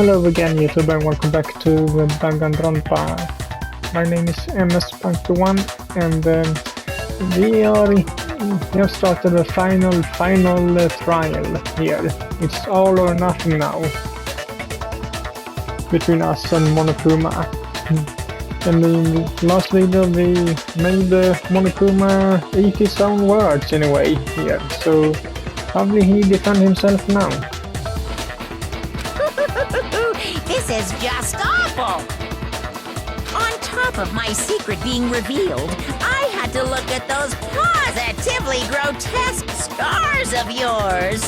Hello again YouTube and welcome back to Danganronpa. My name is MS.1 and we have started the final trial here. It's all or nothing now between us and Monokuma. And in the last video we made Monokuma eat his own words in a way here, so how will he defend himself now? This is just awful! On top of my secret being revealed, I had to look at those positively grotesque scars of yours!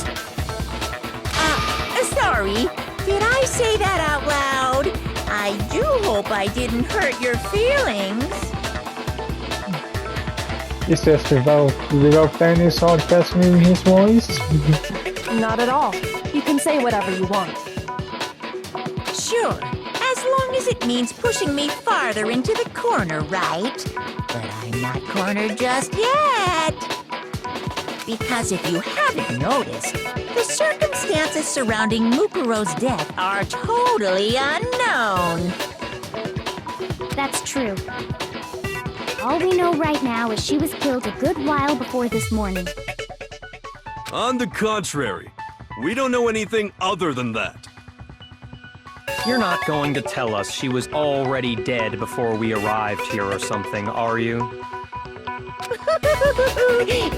Sorry, did I say that out loud? I do hope I didn't hurt your feelings. Is this without any sarcasm in his voice? Not at all. You can say whatever you want. Sure, as long as it means pushing me farther into the corner, right? But I'm not cornered just yet. Because if you haven't noticed, the circumstances surrounding Mukuro's death are totally unknown. That's true. All we know right now is she was killed a good while before this morning. On the contrary, we don't know anything other than that. You're not going to tell us she was already dead before we arrived here or something, are you?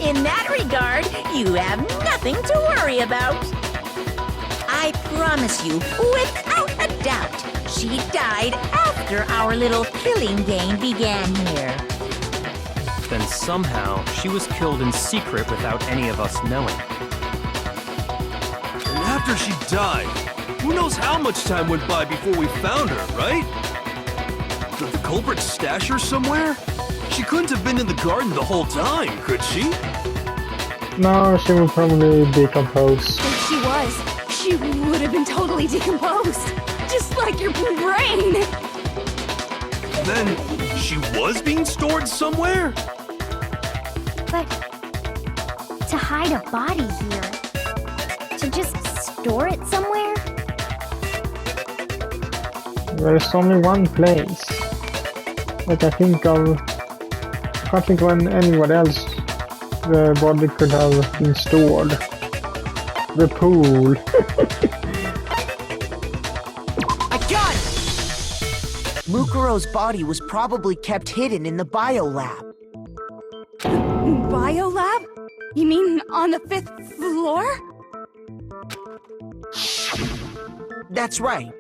In that regard, you have nothing to worry about. I promise you, without a doubt, she died after our little killing game began here. Then somehow she was killed in secret without any of us knowing. And after she died, who knows how much time went by before we found her, right? Did the culprit stash her somewhere? She couldn't have been in the garden the whole time, could she? No, she will probably decompose. If she was, she would have been totally decomposed. Just like your brain. Then, she was being stored somewhere? But to hide a body here, to just store it somewhere? There's only one place that I think of. I can't think of anywhere else the body could have been stored. The pool. I got it! Mukuro's body was probably kept hidden in the biolab. Biolab? You mean on the 5th floor? That's right.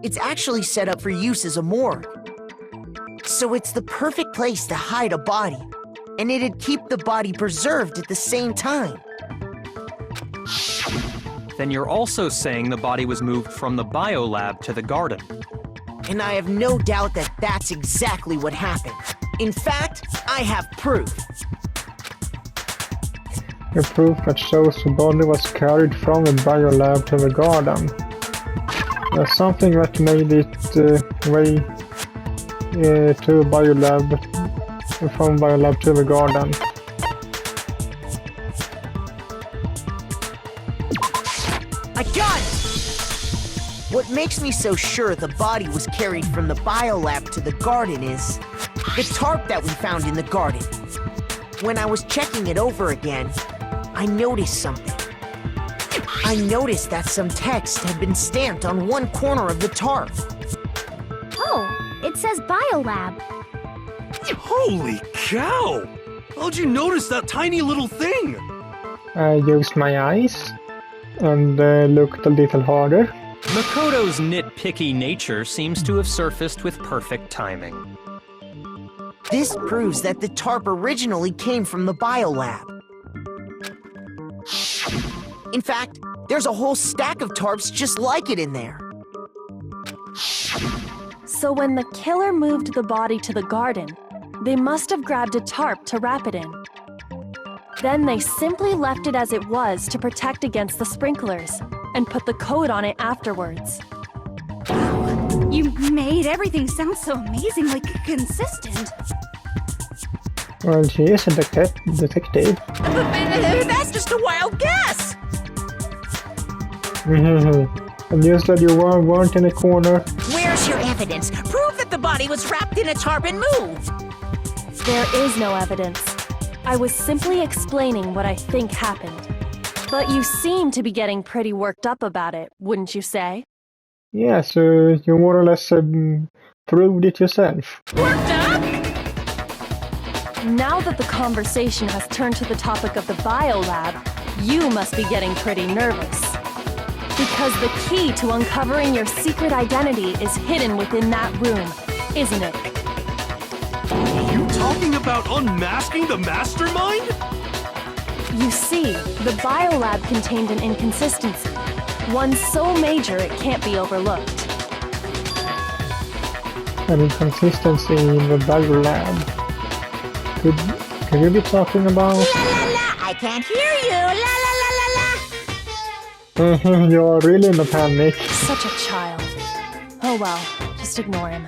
It's actually set up for use as a morgue. So it's the perfect place to hide a body, and it'd keep the body preserved at the same time. Then you're also saying the body was moved from the biolab to the garden. And I have no doubt that that's exactly what happened. In fact, I have proof. The proof that shows the body was carried from the biolab to the garden. There's something that made it way to the biolab, from biolab to the garden. I got it! What makes me so sure the body was carried from the biolab to the garden is the tarp that we found in the garden. When I was checking it over again, I noticed something. I noticed that some text had been stamped on one corner of the tarp. Oh, it says biolab. Holy cow! How'd you notice that tiny little thing? I used my eyes and looked a little harder. Makoto's nitpicky nature seems to have surfaced with perfect timing. This proves that the tarp originally came from the biolab. In fact, there's a whole stack of tarps just like it in there. So when the killer moved the body to the garden, they must have grabbed a tarp to wrap it in. Then they simply left it as it was to protect against the sprinklers, and put the coat on it afterwards. Wow, you made everything sound so amazingly consistent. Well, she is a detective. That's just a wild guess! And you said you weren't in a corner. Where's your evidence? Prove that the body was wrapped in a tarp and moved. There is no evidence. I was simply explaining what I think happened. But you seem to be getting pretty worked up about it, wouldn't you say? Yeah, so you more or less proved it yourself. Worked up? Now that the conversation has turned to the topic of the biolab, you must be getting pretty nervous. Because the key to uncovering your secret identity is hidden within that room, isn't it? You talking about unmasking the mastermind? You see, the biolab contained an inconsistency, one so major it can't be overlooked. An inconsistency in the biolab. Could you be talking about? La la la, I can't hear you. La la la la la. You're really in a panic. Such a child. Oh well, just ignore him.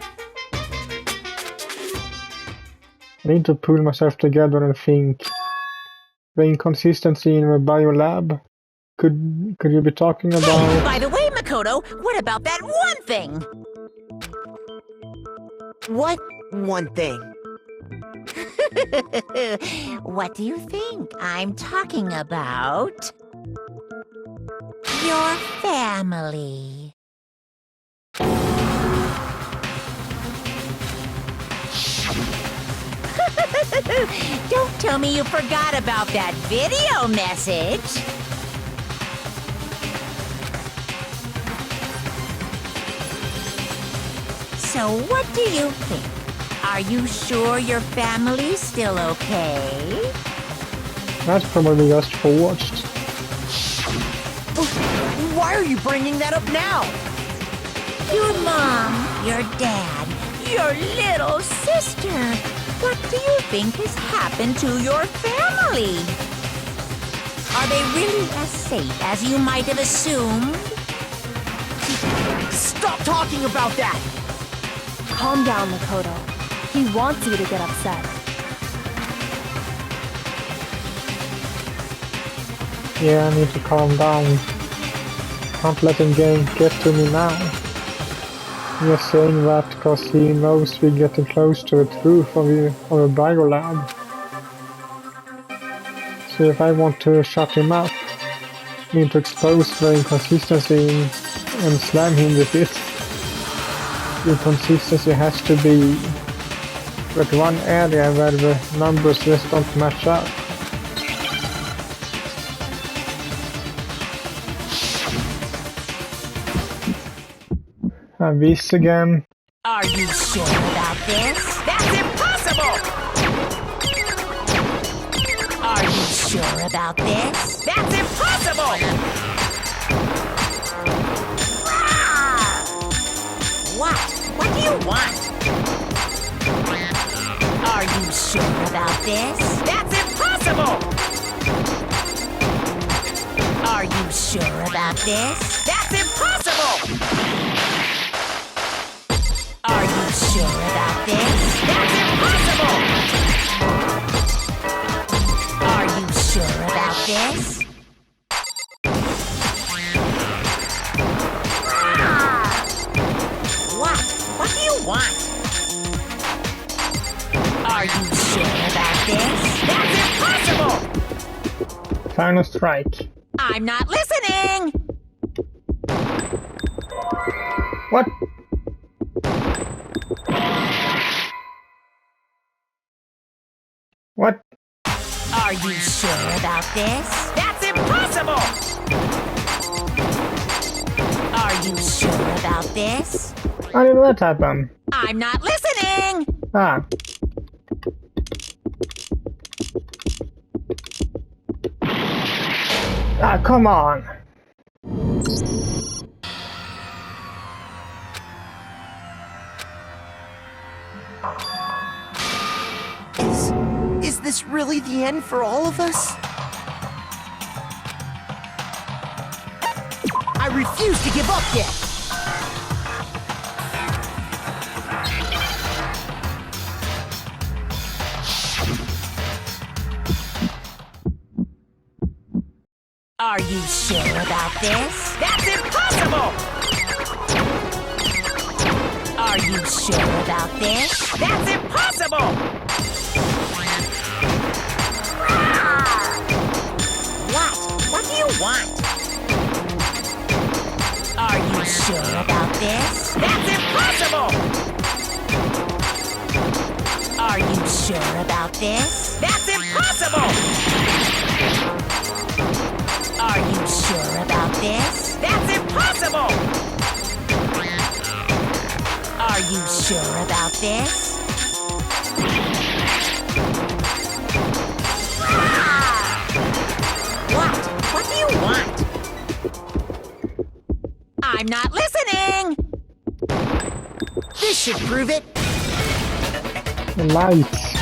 I need to pull myself together and think. The inconsistency in the biolab. Could you be talking Hey, about? by the way, Makoto, what about that one thing? What one thing? What do you think I'm talking about? Your family. Don't tell me you forgot about that video message. So what do you think? Are you sure your family's still okay? That's probably just forged. Why are you bringing that up now? Your mom, your dad, your little sister. What do you think has happened to your family? Are they really as safe as you might have assumed? Stop talking about that! Calm down, Makoto. He wants you to get upset. Yeah, I need to calm down. Can't let him get to me now. You're saying that because he knows we're getting close to the truth of the biolab. So if I want to shut him up, I need to expose the inconsistency and slam him with it. The inconsistency has to be that one area where the numbers just don't match up. And this again. Are you sure about this? That's impossible! Are you sure about this? That's impossible! Ah! What? What do you want? Are you sure about this? That's impossible! Are you sure about this? That's impossible! Are you sure about this? That's impossible! Are you sure about this? Ah! What? What do you want? Are you sure about this? That's impossible! Final strike. I'm not listening! What? What? Are you sure about this? That's impossible! Are you sure about this? How did that happen? I'm not listening! Ah. Ah, come on! Is this really the end for all of us? I refuse to give up yet! Are you sure about this? That's impossible! sure about this? That's impossible! What? What do you want? Are you sure about this? That's impossible! Are you sure about this? That's impossible! Are you sure about this? That's impossible! Are you sure about this? What? What do you want? I'm not listening! This should prove it. Lights.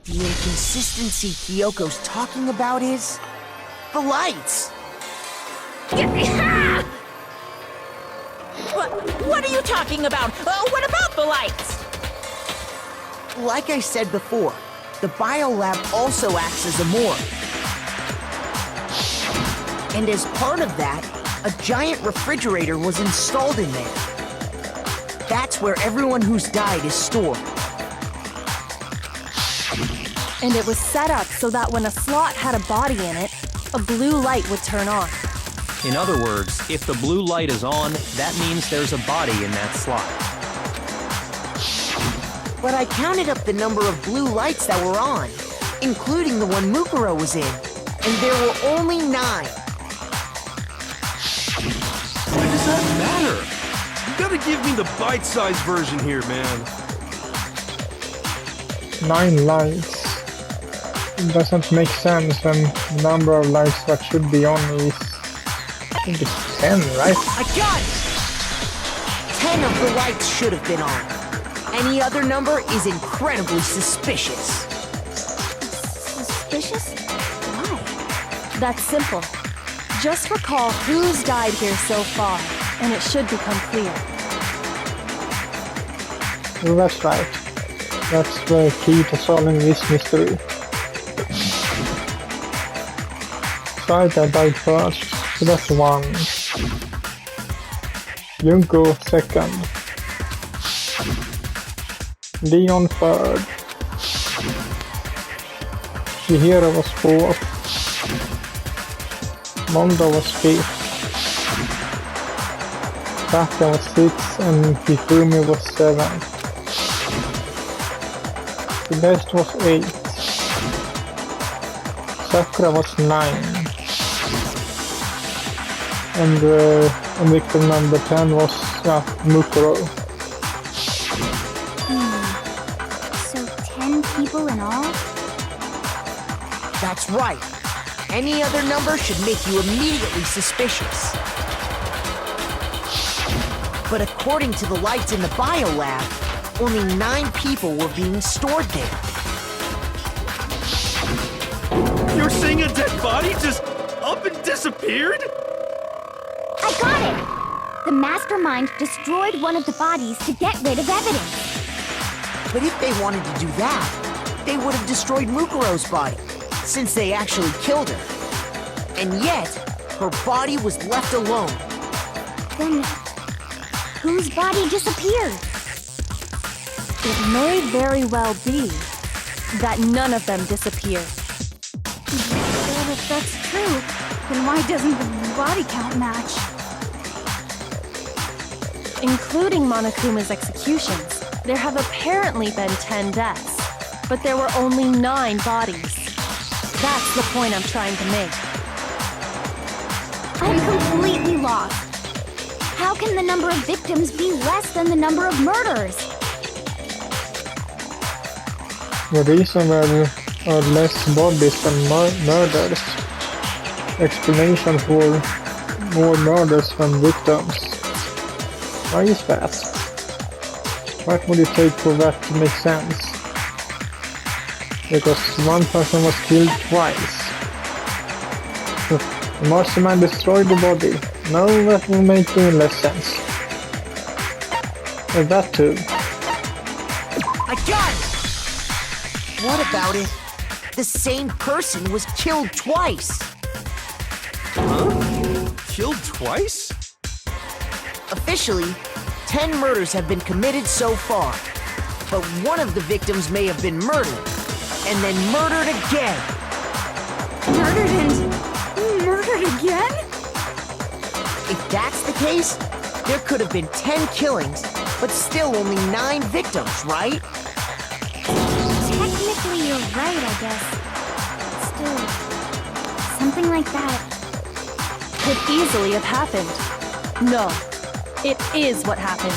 The inconsistency Kyoko's talking about is the lights. What are you talking about? What about the lights? Like I said before, the biolab also acts as a morgue. And as part of that, a giant refrigerator was installed in there. That's where everyone who's died is stored. And it was set up so that when a slot had a body in it, a blue light would turn on. In other words, if the blue light is on, that means there's a body in that slot. But I counted up the number of blue lights that were on, including the one Mukuro was in, and there were only 9. Why does that matter? You gotta give me the bite-sized version here, man. 9 lights. It doesn't make sense when the number of lights that should be on is, I think it's 10, right? I got it! 10 of the lights should have been on. Any other number is incredibly suspicious. Suspicious? Why? That's simple. Just recall who's died here so far, and it should become clear. Well, that's right. That's the key to solving this mystery. Saita died first, so that's 1. Junko second. Leon third. Chihiro was 4th. Mondo was 5th. Taka was 6th and Hifumi was 7th. The best was 8th. Sakura was 9th. And victim number 10 was Mukuro. So 10 people in all? That's right. Any other number should make you immediately suspicious. But according to the lights in the biolab, only 9 people were being stored there. You're saying a dead body just up and disappeared? I got it! The mastermind destroyed one of the bodies to get rid of evidence. But if they wanted to do that, they would have destroyed Mukuro's body, since they actually killed her. And yet, her body was left alone. Then, whose body disappeared? It may very well be that none of them disappeared. Well, if that's true, then why doesn't the body count match? Including Monokuma's executions, there have apparently been 10 deaths, but there were only 9 bodies. That's the point I'm trying to make. I'm completely lost. How can the number of victims be less than the number of murders? The reason there are less bodies than murders. Explanation for more murders than victims. Why is that? What would it take for that to make sense? Because one person was killed twice. The mastermind destroyed the body. No, that will make even less sense. And that too. I got it! What about it? The same person was killed twice. Huh? Killed twice? Officially, 10 murders have been committed so far. But one of the victims may have been murdered, and then murdered again. Murdered and murdered again? If that's the case, there could have been 10 killings, but still only 9 victims, right? Technically, you're right, I guess. Still, something like that. Could easily have happened. No, it is what happened.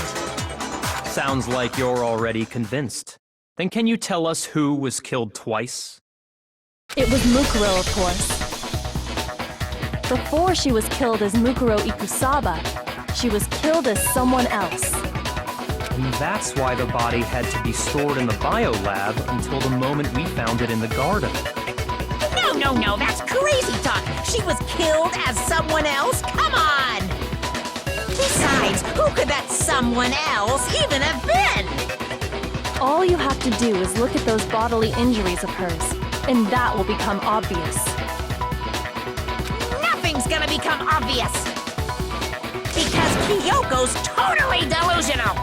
Sounds like you're already convinced. Then can you tell us who was killed twice? It was Mukuro, of course. Before she was killed as Mukuro Ikusaba, she was killed as someone else. And that's why the body had to be stored in the biolab until the moment we found it in the garden. No, that's crazy talk. She was killed as someone else? Come on! Besides, who could that someone else even have been? All you have to do is look at those bodily injuries of hers, and that will become obvious. Nothing's gonna become obvious. Because Kyoko's totally delusional.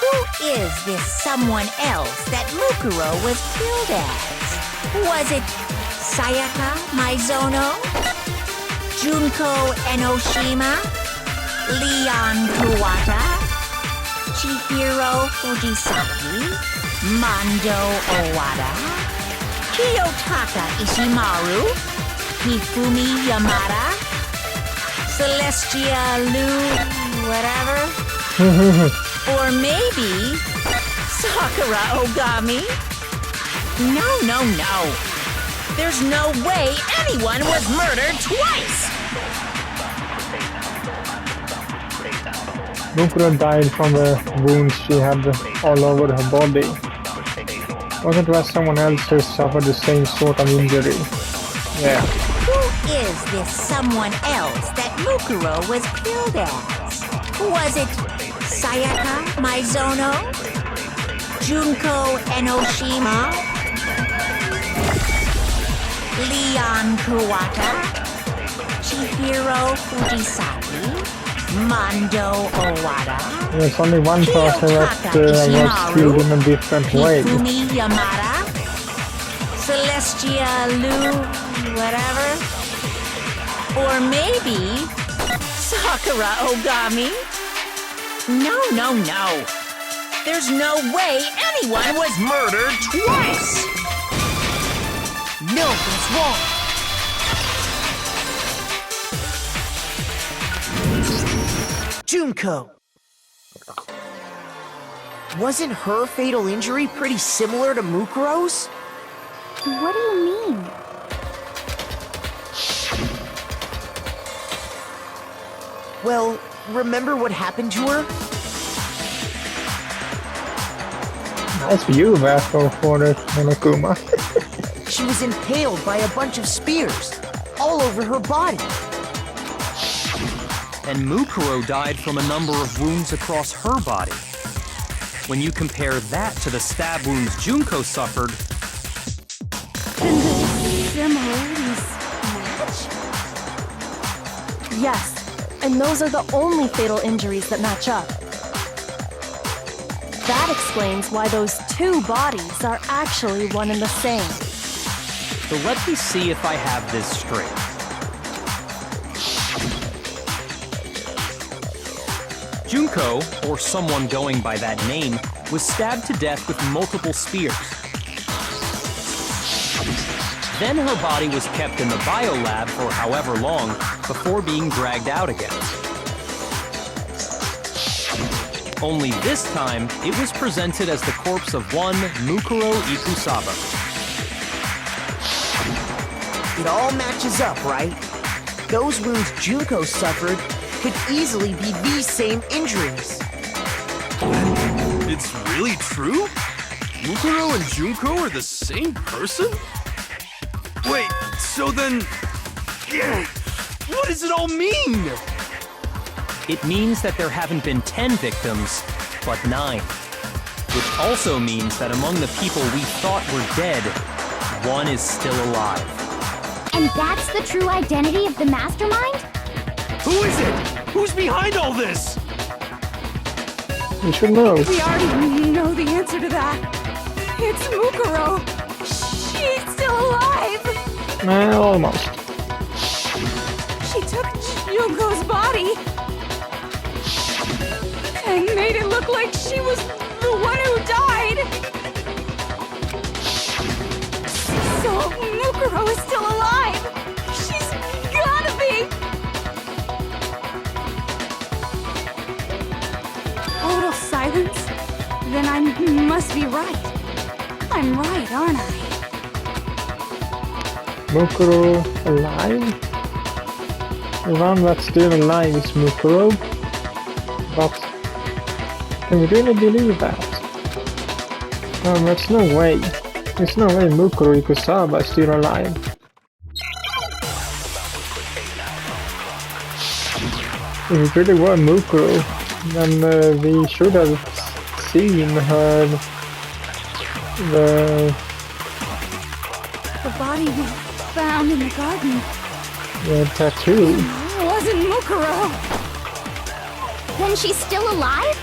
Who is this someone else that Mukuro was killed as? Was it Sayaka Maizono? Junko Enoshima? Leon Kuwata? Chihiro Fujisaki? Mondo Owada? Kiyotaka Ishimaru? Hifumi Yamada? Celestia Lu... whatever? Or maybe Sakura Ogami? No. There's no way anyone was murdered twice! Mukuro died from the wounds she had all over her body. Wasn't there someone else who suffered the same sort of injury? Yeah. Who is this someone else that Mukuro was killed as? Was it Sayaka Maizono? Junko Enoshima? Leon Kuwata? Chihiro Fujisaki? Mondo Owada? There's only one person that was killed in a different way. Hifumi Yamada? Celestia Lu... whatever? Or maybe Sakura Ogami? No. There's no way anyone was murdered twice! No, that's wrong. Junko. Wasn't her fatal injury pretty similar to Mukuro's? What do you mean? Well, remember what happened to her? Nice view there for the Monokuma. She was impaled by a bunch of spears, all over her body. And Mukuro died from a number of wounds across her body. When you compare that to the stab wounds Junko suffered... Then the similarities match? Yes, and those are the only fatal injuries that match up. That explains why those two bodies are actually one and the same. So let me see if I have this straight. Junko, or someone going by that name, was stabbed to death with multiple spears. Then her body was kept in the biolab for however long before being dragged out again. Only this time, it was presented as the corpse of one Mukuro Ikusaba. It all matches up, right? Those wounds Junko suffered could easily be these same injuries. It's really true? Mukuro and Junko are the same person? Wait, so then... what does it all mean? It means that there haven't been 10 victims, but 9. Which also means that among the people we thought were dead, one is still alive. And that's the true identity of the mastermind? Who is it? Who's behind all this? You should know. We already know the answer to that. It's Mukuro. She's still alive. Almost. She took Junko's body and made it look like she was the one who died. So Mukuro is still alive. She's gotta be. Total silence? Then I must be right. I'm right, aren't I? Mukuro alive? The one that's still alive is Mukuro. But can we really believe that? No, there's no way. There's no way Mukuro Ikusaba is still alive. If it really were Mukuro, then we should have seen her the body we found in the garden tattoo. wasn't Mukuro. Then she's still alive?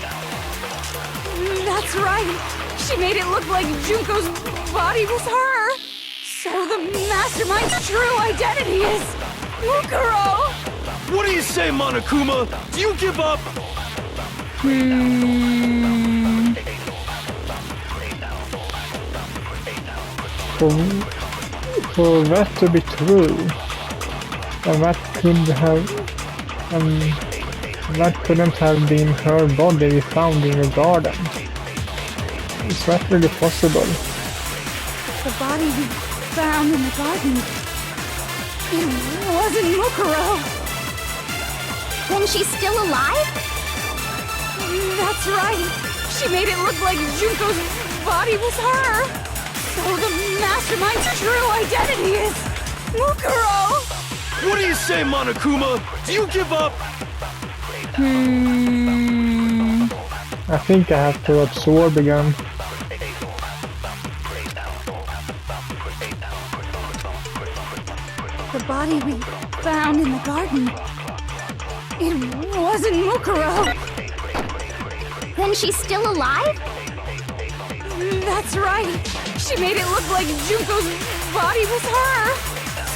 That's right. She made it look like Junko's body was her. So the mastermind's true identity is Mukuro. What do you say, Monokuma? Do you give up? For that to be true, and that couldn't have been her body we found in the garden. Is that really possible? The body we found in the garden, it wasn't Mukuro. Then she's still alive? That's right. She made it look like Junko's body was her. So the mastermind's true identity is Mukuro. What do you say, Monokuma? Do you give up? I think I have to absorb again. The body we found in the garden, it wasn't Mukuro. Then she's still alive? That's right. She made it look like Junko's body was her.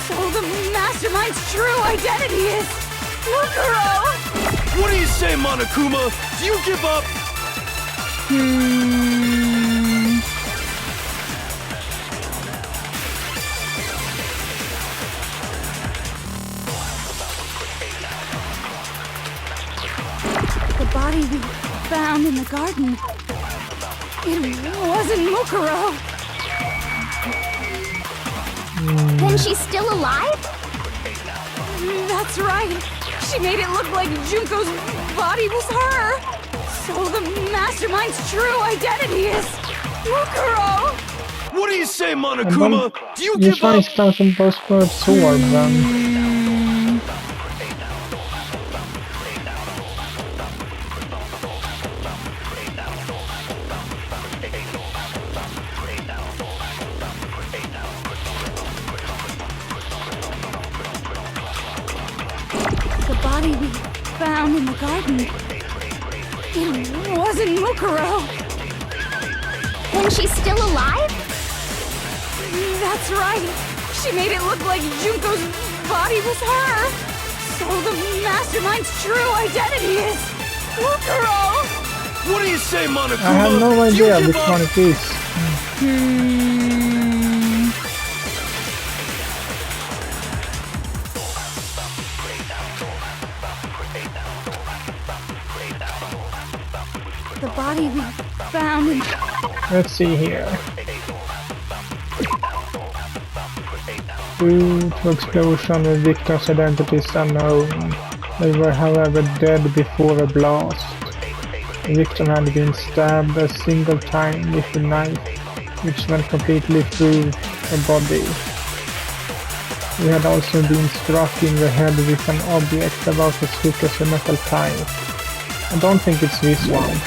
So the mastermind's true identity is Mukuro. What do you say, Monokuma? Do you give up? The body we found in the garden, it wasn't Mukuro. Then she's still alive? That's right. She made it look like Junko's body was her. So the mastermind's true identity is Mukuro. What do you say, And then Monokuma? Do you you give up? find something supposed to absorb then. The body we found in the garden, it wasn't Mukuro. Then she's still alive? That's right. She made it look like Junko's body was her. So the mastermind's true identity is Mukuro. What do you say, Monokuma? I have no Do idea you which give up? one it is. The body we found in... Let's see here. Due to explosion, the victims' identities unknown. They were, however, dead before a blast. The victim had been stabbed a single time with a knife, which went completely through the body. He had also been struck in the head with an object about as thick as a metal pipe. I don't think it's this one.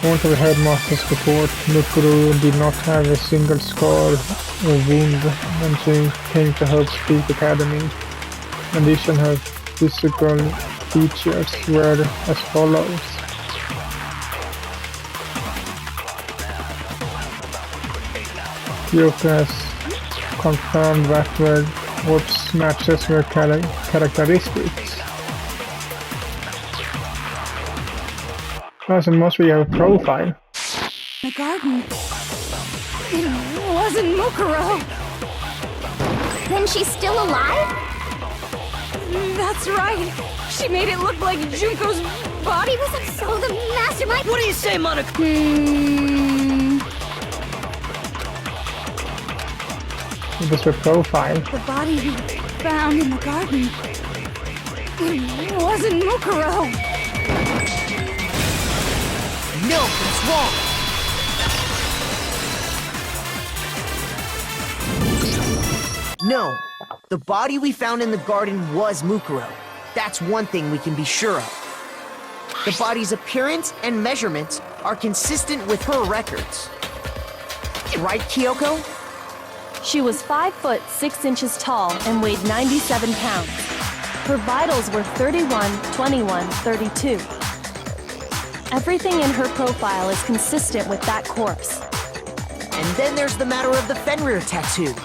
According to the headmaster's report, Mukuru did not have a single scar or wound when she came to Hope's Peak Academy. In addition, her physical features were as follows. Kyoko has confirmed that her Hope's matches were characteristics. So must be a profile. The garden. It wasn't Mukuro. Then she's still alive? That's right. She made it look like Junko's body was a... So the mastermind... What do you say, Monica? It was her profile. The body we found in the garden. It wasn't Mukuro. No, it's wrong. No, the body we found in the garden was Mukuro. That's one thing we can be sure of. The body's appearance and measurements are consistent with her records. Right, Kyoko? She was 5 foot 6 inches tall and weighed 97 pounds. Her vitals were 31, 21, 32. Everything in her profile is consistent with that course. And then there's the matter of the Fenrir tattoo.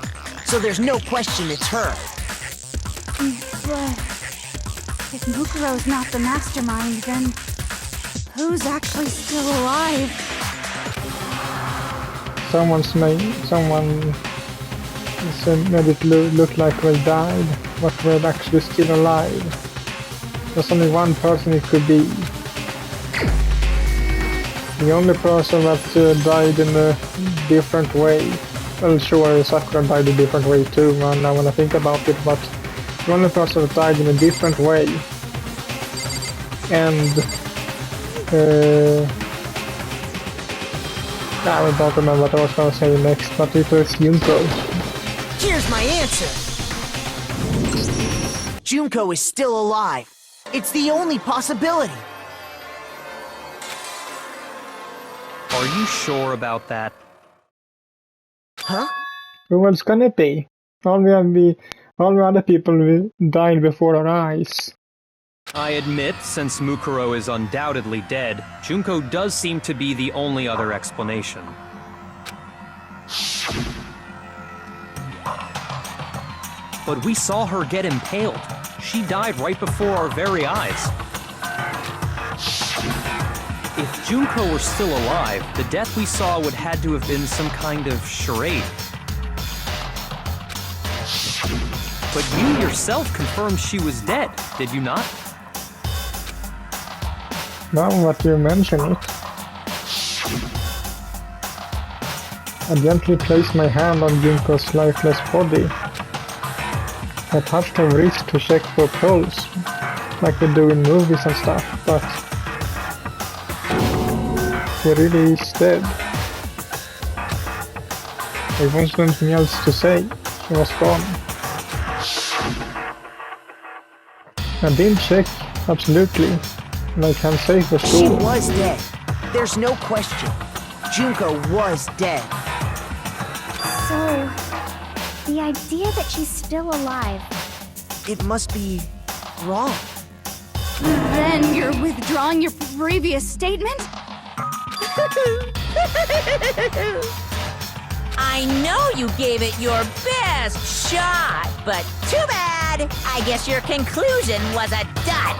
So there's no question it's her. But if Mukuro's not the mastermind, then who's actually still alive? Someone made it look like they died, but they're actually still alive. There's only one person it could be. The only person that died in a different way. Well, sure, Sakura died a different way too, now when I think about it, but the only person that died in a different way. And I don't remember what I was going to say next, but it was Junko. Here's my answer. Junko is still alive. It's the only possibility. Are you sure about that? Huh? Who else can it be? All the other people died before our eyes. I admit, since Mukuro is undoubtedly dead, Junko does seem to be the only other explanation. But we saw her get impaled. She died right before our very eyes. If Junko were still alive, the death we saw would had to have been some kind of charade. But you yourself confirmed she was dead, did you not? Now that you mention it, I gently placed my hand on Junko's lifeless body. I touched her wrist to check for pulse, like we do in movies and stuff, but she really is dead. There wasn't anything else to say, she was gone. I did check, absolutely, and I can say for sure. She was dead. There's no question. Junko was dead. So, the idea that she's still alive... It must be wrong. Then you're withdrawing your previous statement? I know you gave it your best shot, but too bad. I guess your conclusion was a dud.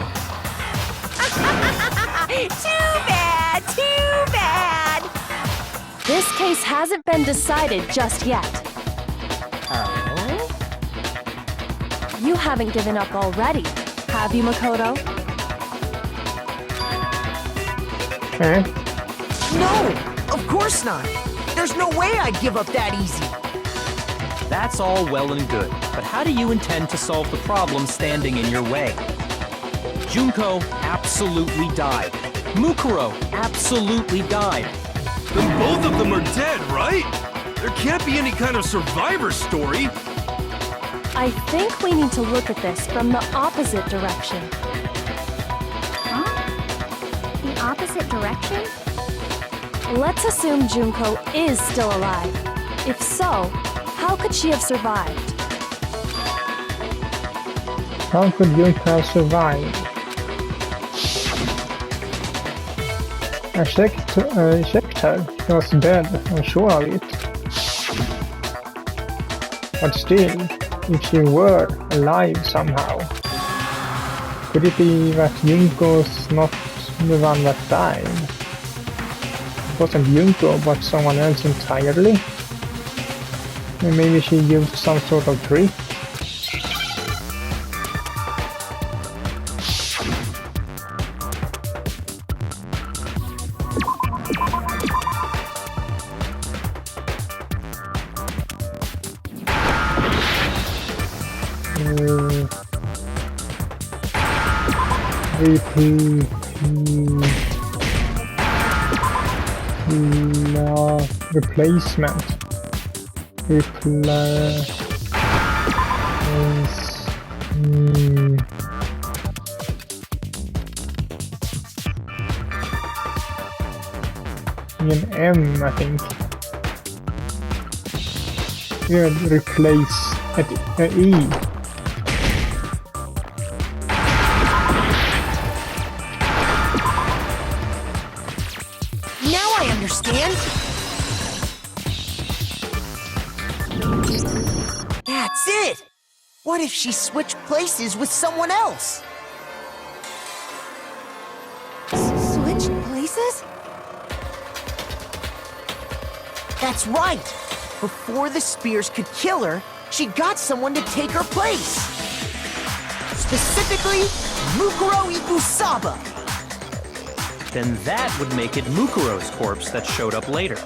Too bad, too bad. This case hasn't been decided just yet. Oh? You haven't given up already, have you, Makoto? Eh? No, of course not. There's no way I'd give up that easy. That's all well and good, but how do you intend to solve the problem standing in your way? Junko absolutely died. Mukuro absolutely died. Then both of them are dead, right? There can't be any kind of survivor story. I think we need to look at this from the opposite direction. Huh? The opposite direction? Let's assume Junko is still alive. If so, how could she have survived? How could Junko have survived? I checked her. She was dead, I'm sure of it. But still, if she were alive somehow, could it be that Junko's not the one that died? It wasn't Junko, but someone else entirely? And maybe she used some sort of trick? Replacement. An M, I think. Yeah, replace at E. Now I understand. That's it. What if she switched places with someone else? Switched places? That's right. Before the spears could kill her, she got someone to take her place. Specifically, Mukuro Ikusaba. Then that would make it Mukuro's corpse that showed up later.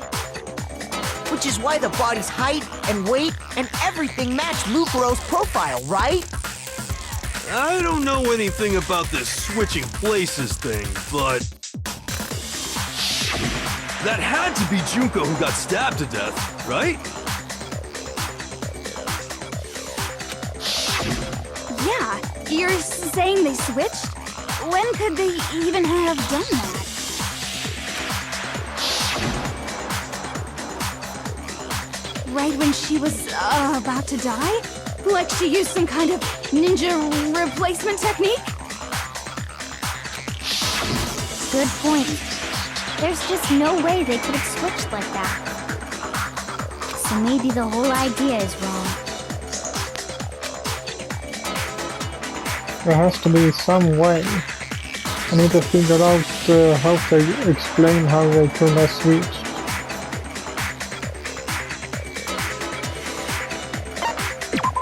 Which is why the body's height and weight and everything matched Mukuro's profile, right? I don't know anything about this switching places thing, but that had to be Junko who got stabbed to death, right? Yeah, you're saying they switched? When could they even have done that? Right when she was about to die? Like she used some kind of ninja replacement technique? Good point. There's just no way they could have switched like that. So maybe the whole idea is wrong. There has to be some way. I need to figure out how to explain how they could have switched.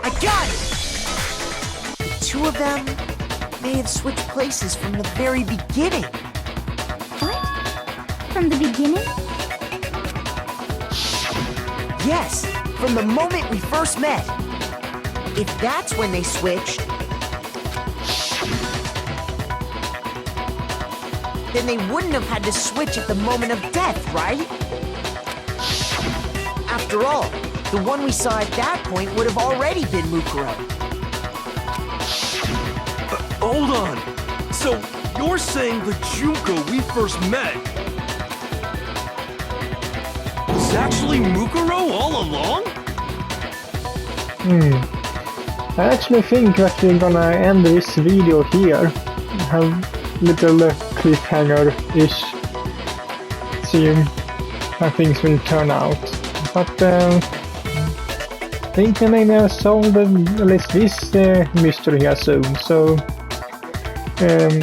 I got it! The two of them may have switched places from the very beginning. What? From the beginning? Yes, from the moment we first met. If that's when they switched, then they wouldn't have had to switch at the moment of death, right? After all, the one we saw at that point would have already been Mukuro. Hold on. So you're saying the Junko we first met was actually Mukuro all along? I actually think that we're gonna end this video here. Have little cliffhanger-ish. See how things will turn out. But I think we maybe have solved at least this mystery here soon. So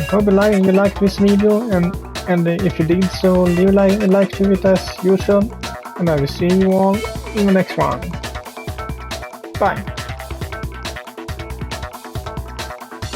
hope you liked this video, and if you did so, leave a like to it as usual, and I will see you all in the next one. Bye.